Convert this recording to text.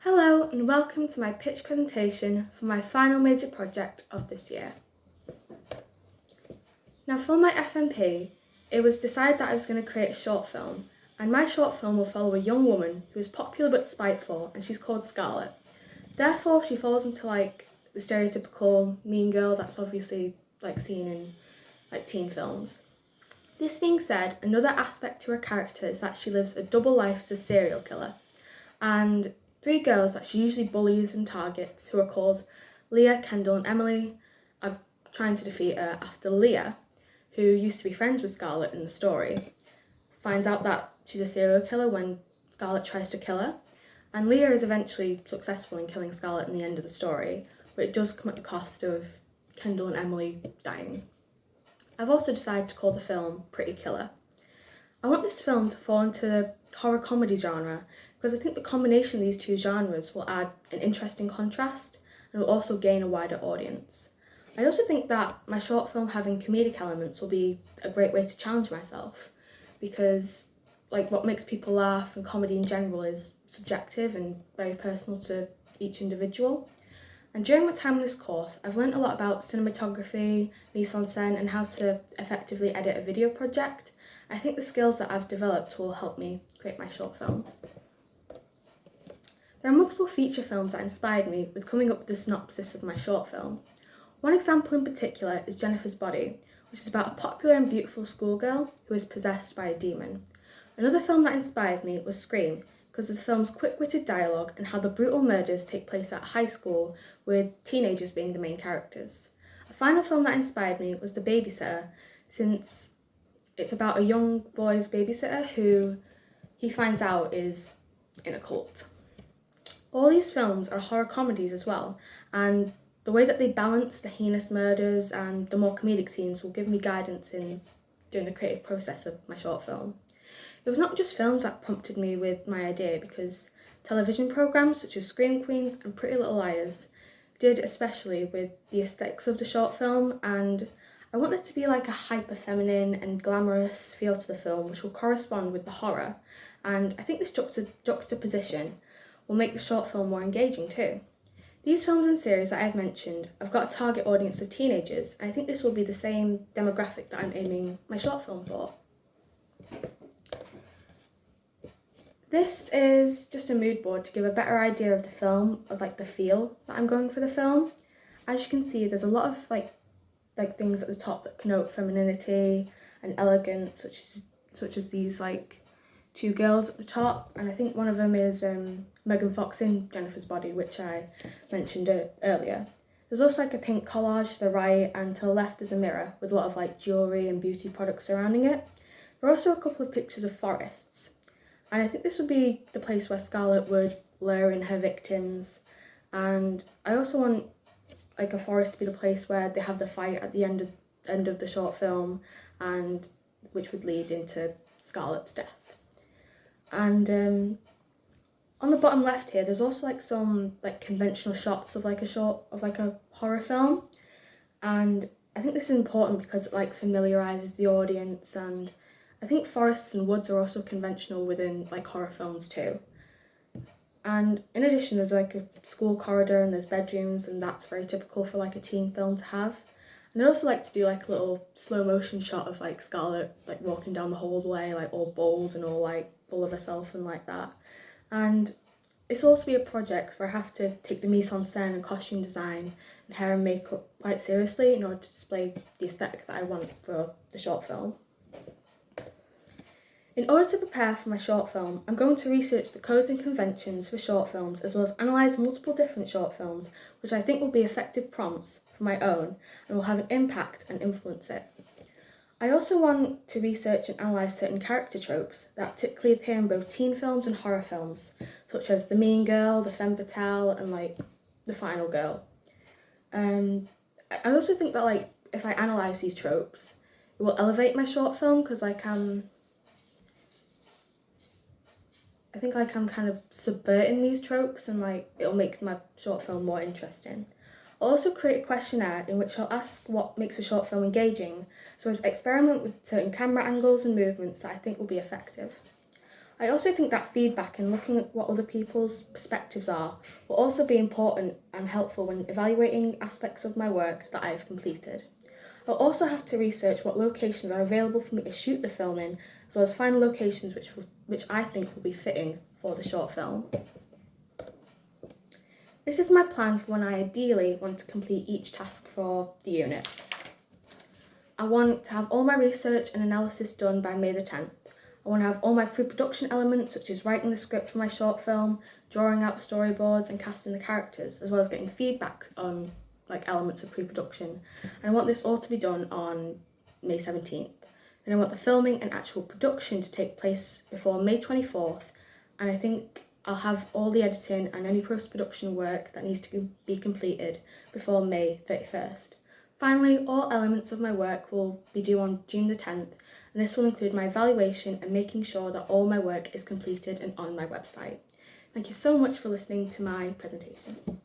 Hello and welcome to my pitch presentation for my final major project of this year. Now for my FMP, it was decided that I was going to create a short film, and my short film will follow a young woman who is popular but spiteful, and she's called Scarlett. Therefore she falls into the stereotypical mean girl that's obviously seen in teen films. This being said, another aspect to her character is that she lives a double life as a serial killer, and three girls that she usually bullies and targets, who are called Leah, Kendall and Emily, are trying to defeat her after Leah, who used to be friends with Scarlett in the story, finds out that she's a serial killer when Scarlett tries to kill her, and Leah is eventually successful in killing Scarlett in the end of the story, but it does come at the cost of Kendall and Emily dying. I've also decided to call the film Pretty Killer. I want this film to fall into the horror comedy genre because I think the combination of these two genres will add an interesting contrast and will also gain a wider audience. I also think that my short film having comedic elements will be a great way to challenge myself, because what makes people laugh and comedy in general is subjective and very personal to each individual. And during my time in this course, I've learned a lot about cinematography, mise-en-scène and how to effectively edit a video project. I think the skills that I've developed will help me create my short film. There are multiple feature films that inspired me with coming up with the synopsis of my short film. One example in particular is Jennifer's Body, which is about a popular and beautiful schoolgirl who is possessed by a demon. Another film that inspired me was Scream, because of the film's quick-witted dialogue and how the brutal murders take place at high school, with teenagers being the main characters. A final film that inspired me was The Babysitter, since it's about a young boy's babysitter who he finds out is in a cult. All these films are horror comedies as well, and the way that they balance the heinous murders and the more comedic scenes will give me guidance in doing the creative process of my short film. It was not just films that prompted me with my idea, because television programmes such as Scream Queens and Pretty Little Liars did, especially with the aesthetics of the short film, and I want it to be like a hyper-feminine and glamorous feel to the film which will correspond with the horror, and I think this juxtaposition will make the short film more engaging too. These films and series that I've mentioned have got a target audience of teenagers, and I think this will be the same demographic that I'm aiming my short film for. This is just a mood board to give a better idea of the film, of the feel that I'm going for the film. As you can see, there's a lot of things at the top that connote femininity and elegance, such as these two girls at the top, and I think one of them is Megan Fox in Jennifer's Body, which I mentioned earlier. There's also a pink collage to the right, and to the left is a mirror with a lot of jewellery and beauty products surrounding it. There are also a couple of pictures of forests, and I think this would be the place where Scarlett would lure in her victims, and I also want a forest to be the place where they have the fight at the end of the short film, and which would lead into Scarlett's death. And on the bottom left here, there's also some conventional shots of a horror film, and I think this is important because it familiarises the audience, and I think forests and woods are also conventional within horror films too. And in addition, there's a school corridor and there's bedrooms, and that's very typical for a teen film to have. And I'd also like to do a little slow motion shot of Scarlett walking down the hallway all bold and all full of herself and that. And it's also be a project where I have to take the mise-en-scène and costume design and hair and makeup quite seriously in order to display the aesthetic that I want for the short film. In order to prepare for my short film, I'm going to research the codes and conventions for short films, as well as analyse multiple different short films, which I think will be effective prompts for my own and will have an impact and influence it. I also want to research and analyse certain character tropes that typically appear in both teen films and horror films, such as the mean girl, the femme fatale, and the final girl. I also think that if I analyse these tropes, it will elevate my short film, because I think I'm kind of subverting these tropes, and it'll make my short film more interesting. I'll also create a questionnaire in which I'll ask what makes a short film engaging, so as experiment with certain camera angles and movements that I think will be effective. I also think that feedback and looking at what other people's perspectives are will also be important and helpful when evaluating aspects of my work that I have completed. I'll also have to research what locations are available for me to shoot the film in, as well as find locations which I think will be fitting for the short film. This is my plan for when I ideally want to complete each task for the unit. I want to have all my research and analysis done by May the 10th. I want to have all my pre-production elements, such as writing the script for my short film, drawing out the storyboards and casting the characters, as well as getting feedback on elements of pre-production. And I want this all to be done on May 17th. And I want the filming and actual production to take place before May 24th. And I think I'll have all the editing and any post-production work that needs to be completed before May 31st. Finally, all elements of my work will be due on June the 10th, and this will include my evaluation and making sure that all my work is completed and on my website. Thank you so much for listening to my presentation.